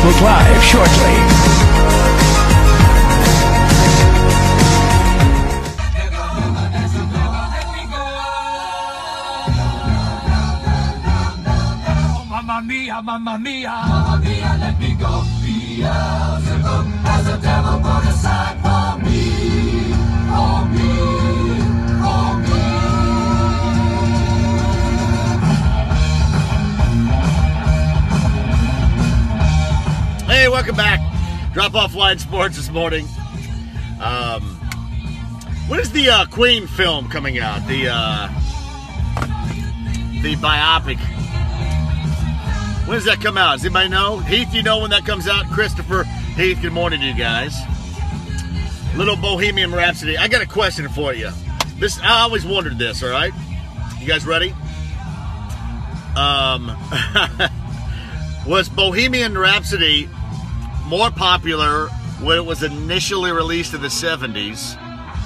Facebook Live shortly. Mamma mia, let me go. Beelzebub has a devil put aside for me, for me, for me. Hey, welcome back. Drop Off Line Sports this morning. When is the Queen film coming out? The biopic. When does that come out? Does anybody know? Heath, you know when that comes out? Christopher, Heath, good morning to you guys. Little Bohemian Rhapsody. I got a question for you. I always wondered this, all right? You guys ready? Was Bohemian Rhapsody more popular when it was initially released in the 70s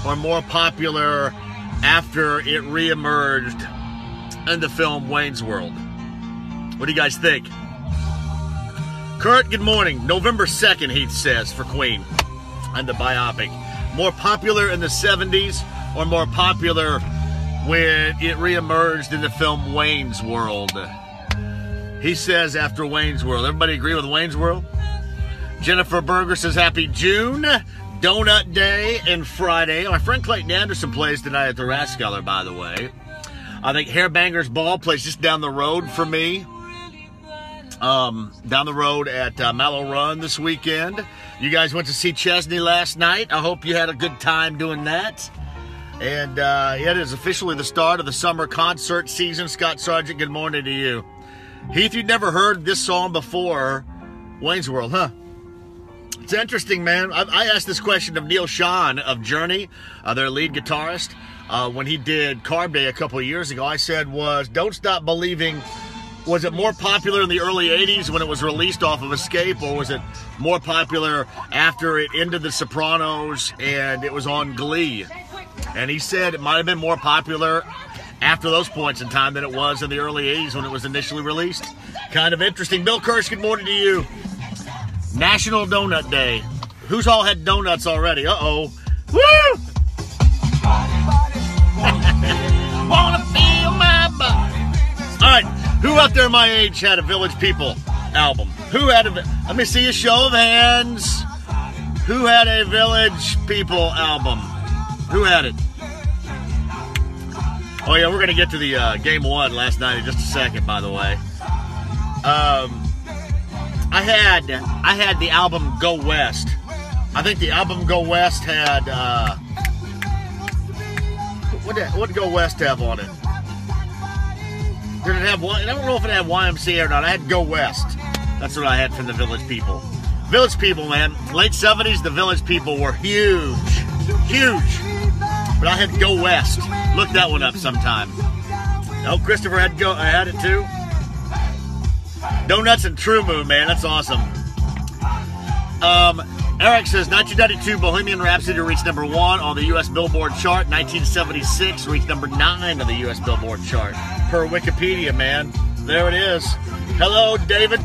or more popular after it reemerged in the film Wayne's World? What do you guys think? Kurt, good morning. November 2nd, Heath says, for Queen and the biopic. More popular in the 70s or more popular when it reemerged in the film Wayne's World? He says after Wayne's World. Everybody agree with Wayne's World? Jennifer Berger says happy June. Donut Day and Friday. My friend Clayton Anderson plays tonight at the Rathskeller, by the way. I think Hairbangers Ball plays just down the road for me. Down the road at Mallow Run this weekend. You guys went to see Chesney last night. I hope you had a good time doing that. And it is officially the start of the summer concert season. Scott Sargent, good morning to you. Heath, you'd never heard this song before Wayne's World, huh? It's interesting, man. I asked this question of Neil Schon of Journey, their lead guitarist, when he did Carb Day a couple of years ago. I said, Don't Stop Believing, was it more popular in the early 80s when it was released off of Escape, or was it more popular after it ended The Sopranos and it was on Glee? And he said it might have been more popular after those points in time than it was in the early 80s when it was initially released. Kind of interesting. Bill Kirsch, good morning to you. National Donut Day. Who's all had donuts already? Uh-oh. Woo! Wanna feel my butt. All right. Who out there my age had a Village People album? Who had let me see a show of hands. Who had a Village People album? Who had it? Oh yeah, we're going to get to the game one last night in just a second, by the way. I had the album Go West. I think the album Go West had what did Go West have on it? Did it have one? I don't know if it had YMCA or not. I had Go West. That's what I had from the Village People. Village People, man. Late 70s, the Village People were huge. Huge. But I had Go West. Look that one up sometime. Oh, Christopher had it too. Donuts and True Moon, man. That's awesome. Eric says 1992 Bohemian Rhapsody reached number 1 on the U.S. Billboard chart. 1976 reached number 9 on the U.S. Billboard chart. Per Wikipedia, man. There it is. Hello, David.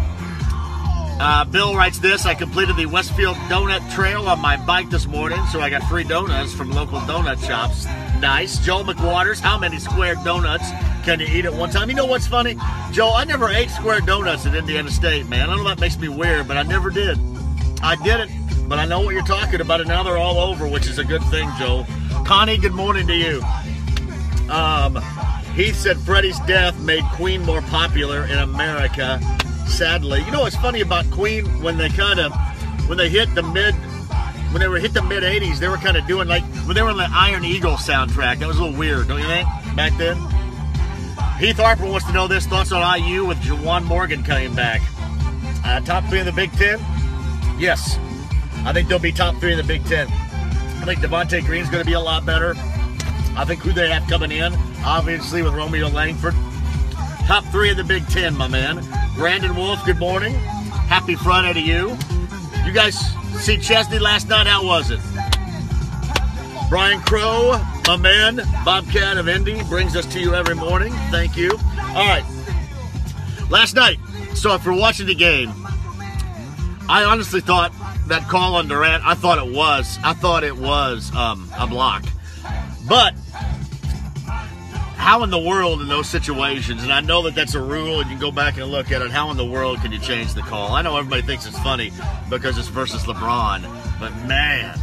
Bill writes this. I completed the Westfield Donut Trail on my bike this morning, so I got free donuts from local donut shops. Nice. Joel McWaters, how many square donuts can you eat at one time? You know what's funny? Joel, I never ate square donuts at Indiana State, man. I know that makes me weird, but I never did. I didn't, but I know what you're talking about, and now they're all over, which is a good thing, Joel. Connie, good morning to you. Heath said Freddie's death made Queen more popular in America, sadly. You know what's funny about Queen? When they hit the mid 80s, they were kind of doing like when they were on the Iron Eagle soundtrack. That was a little weird, don't you think? Back then. Heath Harper wants to know this. Thoughts on IU with Juwan Morgan coming back? Top 3 in the Big Ten? Yes. I think they'll be top 3 in the Big Ten. I think Devontae Green's going to be a lot better. I think who they have coming in, obviously with Romeo Langford. Top 3 in the Big Ten, my man. Brandon Wolf, good morning. Happy Friday to you. You guys see Chesney last night? How was it? Brian Crow, my man, Bobcat of Indy, brings us to you every morning. Thank you. All right. Last night, so if you're watching the game, I honestly thought that call on Durant, I thought it was a block. But how in the world in those situations, and I know that that's a rule and you can go back and look at it, how in the world can you change the call? I know everybody thinks it's funny because it's versus LeBron, but man,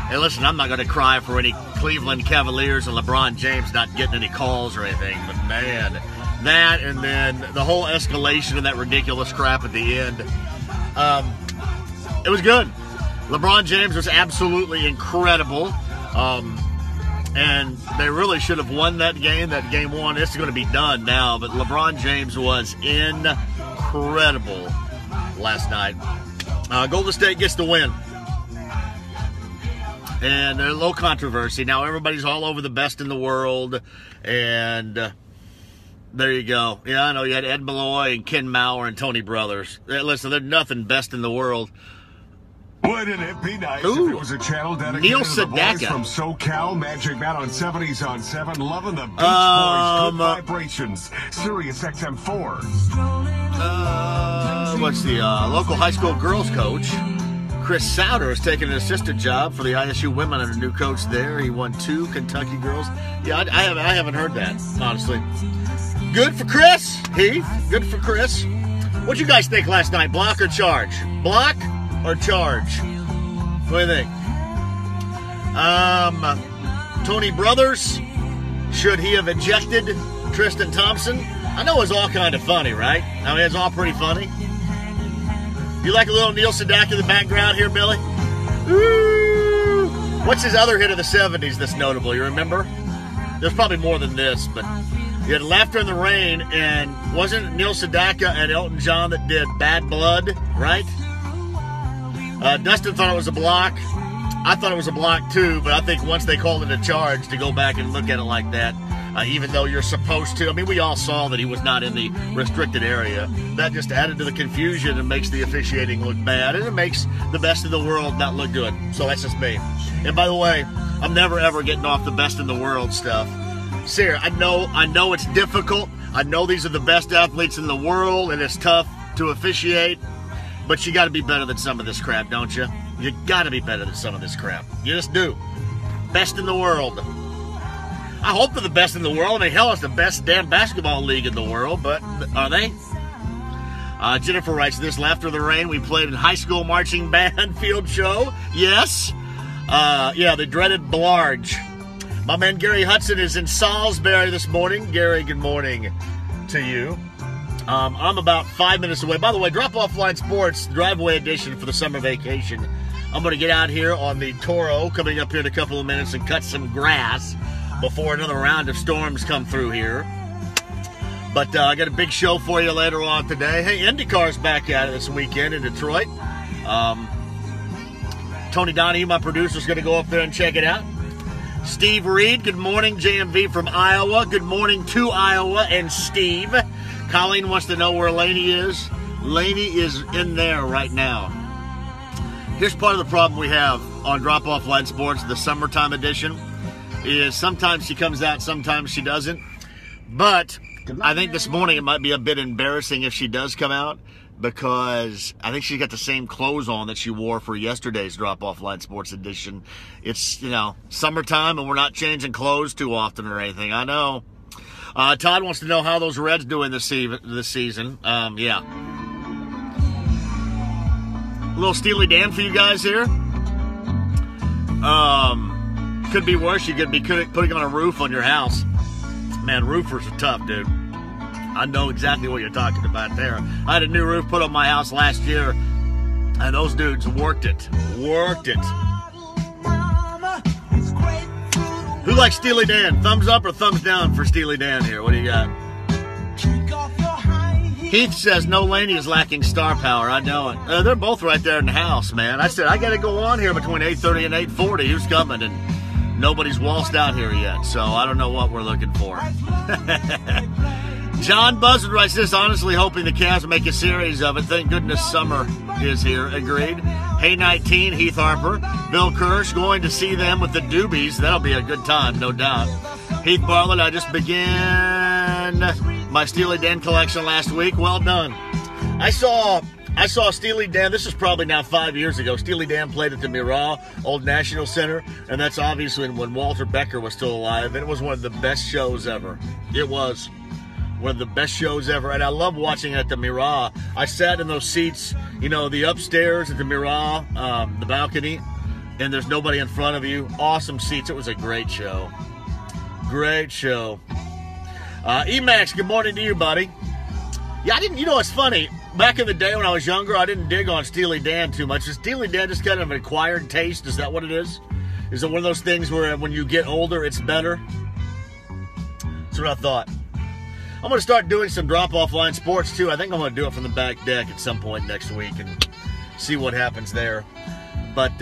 hey listen, I'm not going to cry for any Cleveland Cavaliers and LeBron James not getting any calls or anything, but man, that and then the whole escalation of that ridiculous crap at the end, it was good. LeBron James was absolutely incredible. And they really should have won that game one. It's going to be done now, but LeBron James was incredible last night. Golden State gets the win. And there's a little controversy. Now everybody's all over the best in the world, and there you go. Yeah, I know you had Ed Malloy and Ken Mauer and Tony Brothers. Listen, there's nothing best in the world. Wouldn't it be nice if it was a channel dedicated to the boys from SoCal? Magic Man on 70s on 7. Loving the Beach Boys. Good vibrations. Sirius XM4. What's the local high school girls coach? Chris Souter is taking an assistant job for the ISU women under new coach there. He won 2 Kentucky girls. Yeah, I haven't heard that, honestly. Good for Chris, Heath. Good for Chris. What'd you guys think last night? Block or charge? Block or charge? What do you think? Tony Brothers, should he have ejected Tristan Thompson? I know it's all kind of funny, right? I mean, it's all pretty funny. You like a little Neil Sedaka in the background here, Billy? Ooh. What's his other hit of the 70s that's notable? You remember? There's probably more than this, but you had Laughter in the Rain, and wasn't it Neil Sedaka and Elton John that did Bad Blood, right? Dustin thought it was a block. I thought it was a block too, but I think once they called it a charge, to go back and look at it like that, even though you're supposed to. I mean, we all saw that he was not in the restricted area. That just added to the confusion and makes the officiating look bad, and it makes the best in the world not look good. So that's just me. And by the way, I'm never ever getting off the best in the world stuff. Sarah, I know it's difficult. I know these are the best athletes in the world, and it's tough to officiate. But you got to be better than some of this crap, don't you? You got to be better than some of this crap. You just do. Best in the world. I hope they're the best in the world. I mean, hell, it's the best damn basketball league in the world, but are they? Jennifer writes this, Laughter in the Rain, we played in high school marching band field show. Yes. Yeah, the dreaded Blarge. My man Gary Hudson is in Salisbury this morning. Gary, good morning to you. I'm about 5 minutes away. By the way, Drop Off Line Sports driveway edition for the summer vacation. I'm going to get out here on the Toro coming up here in a couple of minutes and cut some grass before another round of storms come through here. But I got a big show for you later on today. Hey, IndyCar's back at it this weekend in Detroit. Tony Donahue, my producer, is going to go up there and check it out. Steve Reed, good morning. JMV from Iowa. Good morning to Iowa and Steve. Colleen wants to know where Laney is. Laney is in there right now. Here's part of the problem we have on Drop Off Line Sports, the summertime edition, is sometimes she comes out, sometimes she doesn't. But I think this morning it might be a bit embarrassing if she does come out, because I think she's got the same clothes on that she wore for yesterday's Drop Off Line Sports edition. It's, summertime and we're not changing clothes too often or anything. I know. Todd wants to know how those Reds doing this season. Yeah. A little Steely Dan for you guys here. Could be worse. You could be putting on a roof on your house. Man, roofers are tough, dude. I know exactly what you're talking about there. I had a new roof put on my house last year, and those dudes worked it. Who likes Steely Dan? Thumbs up or thumbs down for Steely Dan here? What do you got? Heath says no Laney is lacking star power. I know it. They're both right there in the house, man. I said I got to go on here between 8:30 and 8:40. Who's coming? And nobody's waltzed out here yet, so I don't know what we're looking for. John Buzzard writes this, honestly hoping the Cavs will make a series of it. Thank goodness summer is here. Agreed. Hey 19, Heath Harper. Bill Kirsch, going to see them with the Doobies. That'll be a good time, no doubt. Heath Bartlett, I just began my Steely Dan collection last week. Well done. I saw I saw Steely Dan. This is probably now 5 years ago. Steely Dan played at the Mirage, Old National Center, and that's obviously when Walter Becker was still alive. And it was one of the best shows ever. It was one of the best shows ever, and I love watching it at the Mirage. I sat in those seats, you know, the upstairs at the Mirage, the balcony, and there's nobody in front of you. Awesome seats. It was a great show. Great show. Emax, good morning to you, buddy. Yeah, you know, it's funny. Back in the day when I was younger, I didn't dig on Steely Dan too much. Is Steely Dan just kind of an acquired taste? Is that what it is? Is it one of those things where when you get older, it's better? That's what I thought. I'm going to start doing some drop-off line sports, too. I think I'm going to do it from the back deck at some point next week and see what happens there. But,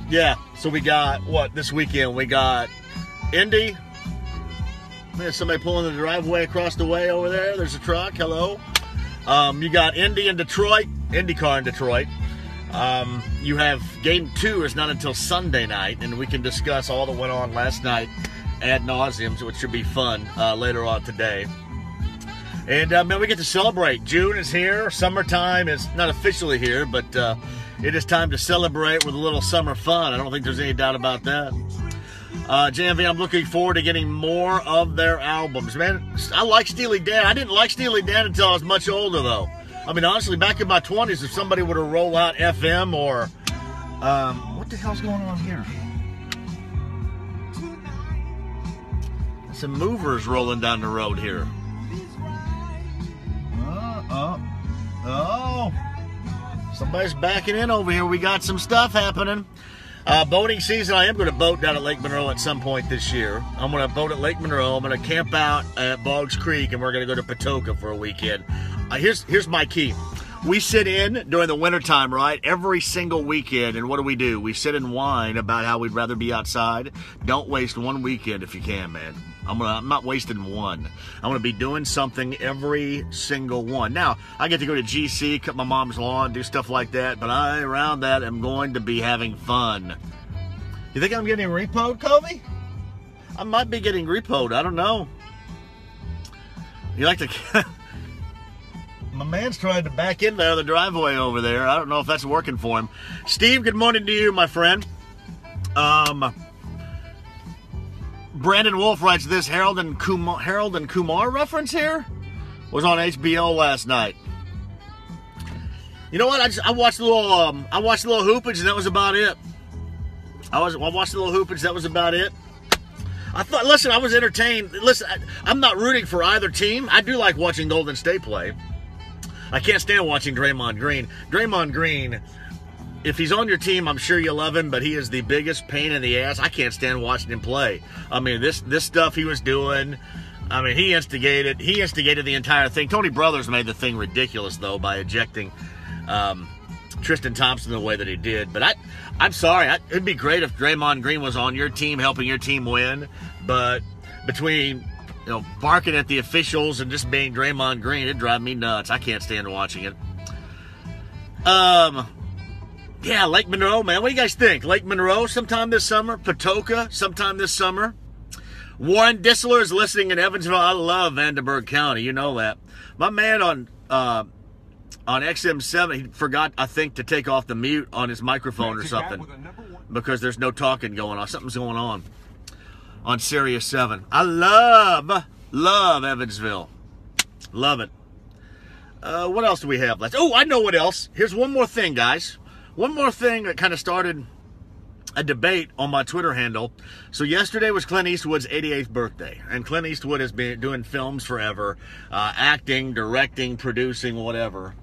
yeah, so we got, this weekend? We got Indy. There's somebody pulling the driveway across the way over there. There's a truck. Hello. You got Indy in Detroit, IndyCar in Detroit. You have Game 2 is not until Sunday night, and we can discuss all that went on last night ad nauseum, which should be fun later on today. And, man, we get to celebrate. June is here. Summertime is not officially here, but it is time to celebrate with a little summer fun. I don't think there's any doubt about that. JMV, I'm looking forward to getting more of their albums. Man, I like Steely Dan. I didn't like Steely Dan until I was much older, though. I mean, honestly, back in my 20s, if somebody were to roll out FM or... what the hell's going on here? Some movers rolling down the road here. Oh. Somebody's backing in over here. We got some stuff happening. Boating season, I am going to boat down at Lake Monroe at some point this year. I'm going to boat at Lake Monroe. I'm going to camp out at Boggs Creek, and we're going to go to Patoka for a weekend. Here's my key. We sit in during the wintertime, right? Every single weekend, and what do? We sit and whine about how we'd rather be outside. Don't waste one weekend if you can, man. I'm not wasting one. I'm going to be doing something every single one. Now, I get to go to GC, cut my mom's lawn, do stuff like that, but around that, am going to be having fun. You think I'm getting repoed, Covey? I might be getting repoed. I don't know. You like to... My man's trying to back in there, the driveway over there. I don't know if that's working for him. Steve, good morning to you, my friend. Brandon Wolf writes this Harold and Kumar reference here was on HBO last night. You know what? I watched a little hoopage, and that was about it. I watched a little hoopage. That was about it. I thought. Listen, I was entertained. Listen, I'm not rooting for either team. I do like watching Golden State play. I can't stand watching Draymond Green. Draymond Green, if he's on your team, I'm sure you love him, but he is the biggest pain in the ass. I can't stand watching him play. I mean, this stuff he was doing, I mean, he instigated the entire thing. Tony Brothers made the thing ridiculous, though, by ejecting Tristan Thompson the way that he did. But I'm sorry. It'd be great if Draymond Green was on your team, helping your team win. But between... barking at the officials and just being Draymond Green, it'd drive me nuts. I can't stand watching it. Yeah, Lake Monroe, man. What do you guys think? Lake Monroe sometime this summer? Patoka sometime this summer? Warren Dissler is listening in Evansville. I love Vandenberg County. You know that. My man on XM7, he forgot, I think, to take off the mute on his microphone or something because there's no talking going on. Something's going on Sirius 7. I love Evansville. Love it. What else do we have left? Oh, I know what else. Here's one more thing, guys. One more thing that kind of started a debate on my Twitter handle. So yesterday was Clint Eastwood's 88th birthday. And Clint Eastwood has been doing films forever. Acting, directing, producing, whatever.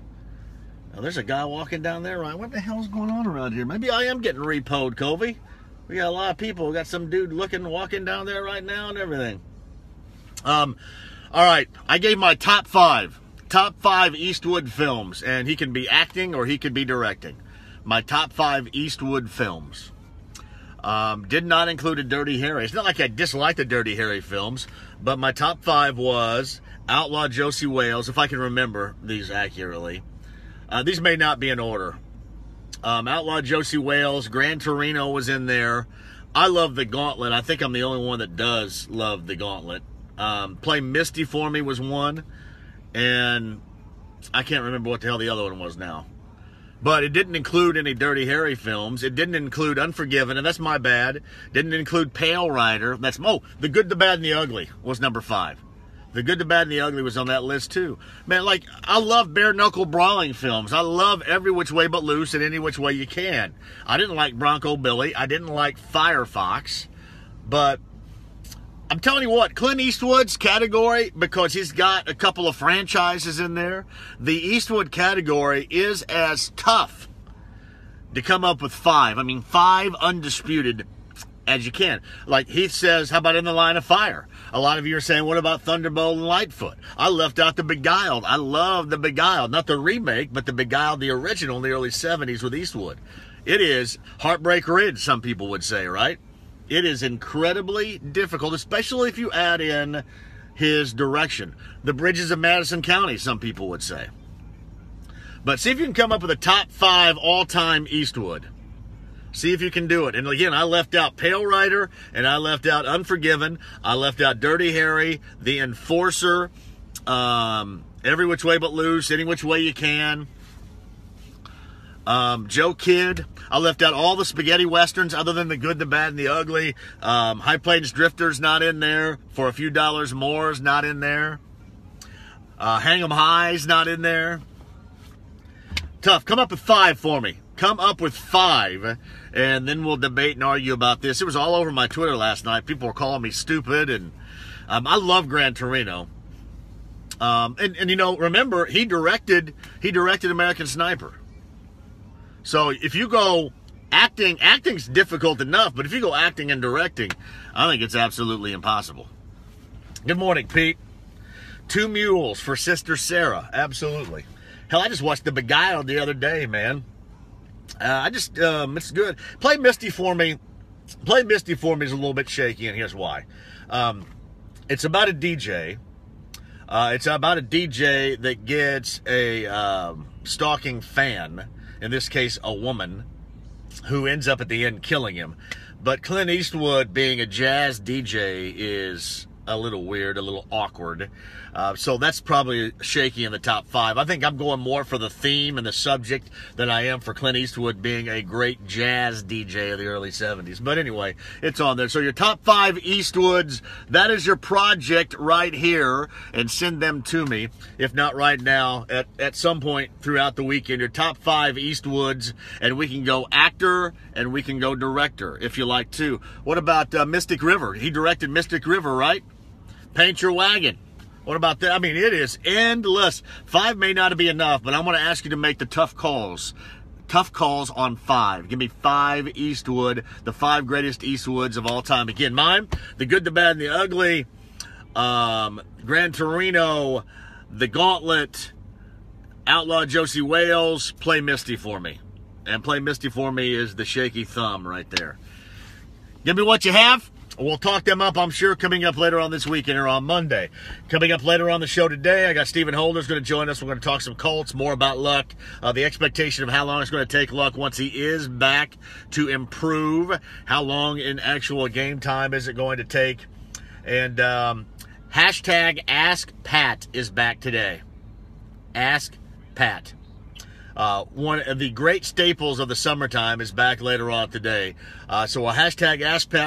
Now, there's a guy walking down there, right? What the hell's going on around here? Maybe I am getting repoed, Covey. We got a lot of people. We got some dude walking down there right now and everything. All right. I gave my top five Eastwood films. And he can be acting or he could be directing. My top 5 Eastwood films. Did not include a Dirty Harry. It's not like I dislike the Dirty Harry films, but my top 5 was Outlaw Josie Wales, if I can remember these accurately. These may not be in order. Outlaw Josie Wales, Gran Torino was in there. I love The Gauntlet. I think I'm the only one that does love The Gauntlet. Play Misty for Me was one, and I can't remember what the hell the other one was now. But it didn't include any Dirty Harry films. It didn't include Unforgiven, and that's my bad. Didn't include Pale Rider. The Good, the Bad, and the Ugly was number 5. The Good, the Bad, and the Ugly was on that list too. Man, like, I love bare-knuckle brawling films. I love Every Which Way But Loose and Any Which Way You Can. I didn't like Bronco Billy. I didn't like Firefox. But I'm telling you what, Clint Eastwood's category, because he's got a couple of franchises in there, the Eastwood category is as tough to come up with 5. I mean, 5 undisputed as you can. Like Heath says, how about In the Line of Fire? A lot of you are saying, what about Thunderbolt and Lightfoot? I left out The Beguiled. I love The Beguiled. Not the remake, but The Beguiled, the original in the early 70s with Eastwood. It is Heartbreak Ridge, some people would say, right? It is incredibly difficult, especially if you add in his direction. The Bridges of Madison County, some people would say. But see if you can come up with a top 5 all-time Eastwood. See if you can do it. And again, I left out Pale Rider, and I left out Unforgiven. I left out Dirty Harry, The Enforcer, Every Which Way But Loose, Any Which Way You Can, Joe Kidd. I left out all the spaghetti westerns other than The Good, the Bad, and the Ugly. High Plains Drifter's not in there. For a Few Dollars More's not in there. Hang 'em High's not in there. Tough. Come up with 5 for me. Come up with 5, and then we'll debate and argue about this. It was all over my Twitter last night. People were calling me stupid, and I love Gran Torino. And you know, remember, he directed American Sniper. So if you go acting's difficult enough, but if you go acting and directing, I think it's absolutely impossible. Good morning, Pete. 2 mules for Sister Sarah. Absolutely. Hell, I just watched The Beguiled the other day, man. It's good. Play Misty for me. Play Misty for me is a little bit shaky, and here's why. It's about a DJ. It's about a DJ that gets a stalking fan, in this case a woman, who ends up at the end killing him. But Clint Eastwood being a jazz DJ is a little weird, a little awkward. So that's probably shaky in the top 5. I think I'm going more for the theme and the subject than I am for Clint Eastwood being a great jazz DJ of the early 70s. But anyway, it's on there. So your top 5 Eastwoods, that is your project right here, and send them to me. If not right now, at some point throughout the weekend, your top 5 Eastwoods, and we can go actor and we can go director if you like to. What about Mystic River? He directed Mystic River, right? Paint Your Wagon. What about that? I mean, it is endless. 5 may not be enough, but I'm going to ask you to make the tough calls. Tough calls on 5. Give me 5 Eastwood, the 5 greatest Eastwoods of all time. Again, mine, The Good, the Bad, and the Ugly, Gran Torino, The Gauntlet, Outlaw Josie Wales. Play Misty for me. And Play Misty for me is the shaky thumb right there. Give me what you have. We'll talk them up, I'm sure, coming up later on this weekend or on Monday. Coming up later on the show today, I got Stephen Holder's going to join us. We're going to talk some Colts, more about Luck, the expectation of how long it's going to take Luck once he is back to improve. How long in actual game time is it going to take? And hashtag Ask Pat is back today. Ask Pat. One of the great staples of the summertime is back later on today. So we'll hashtag Ask Pat.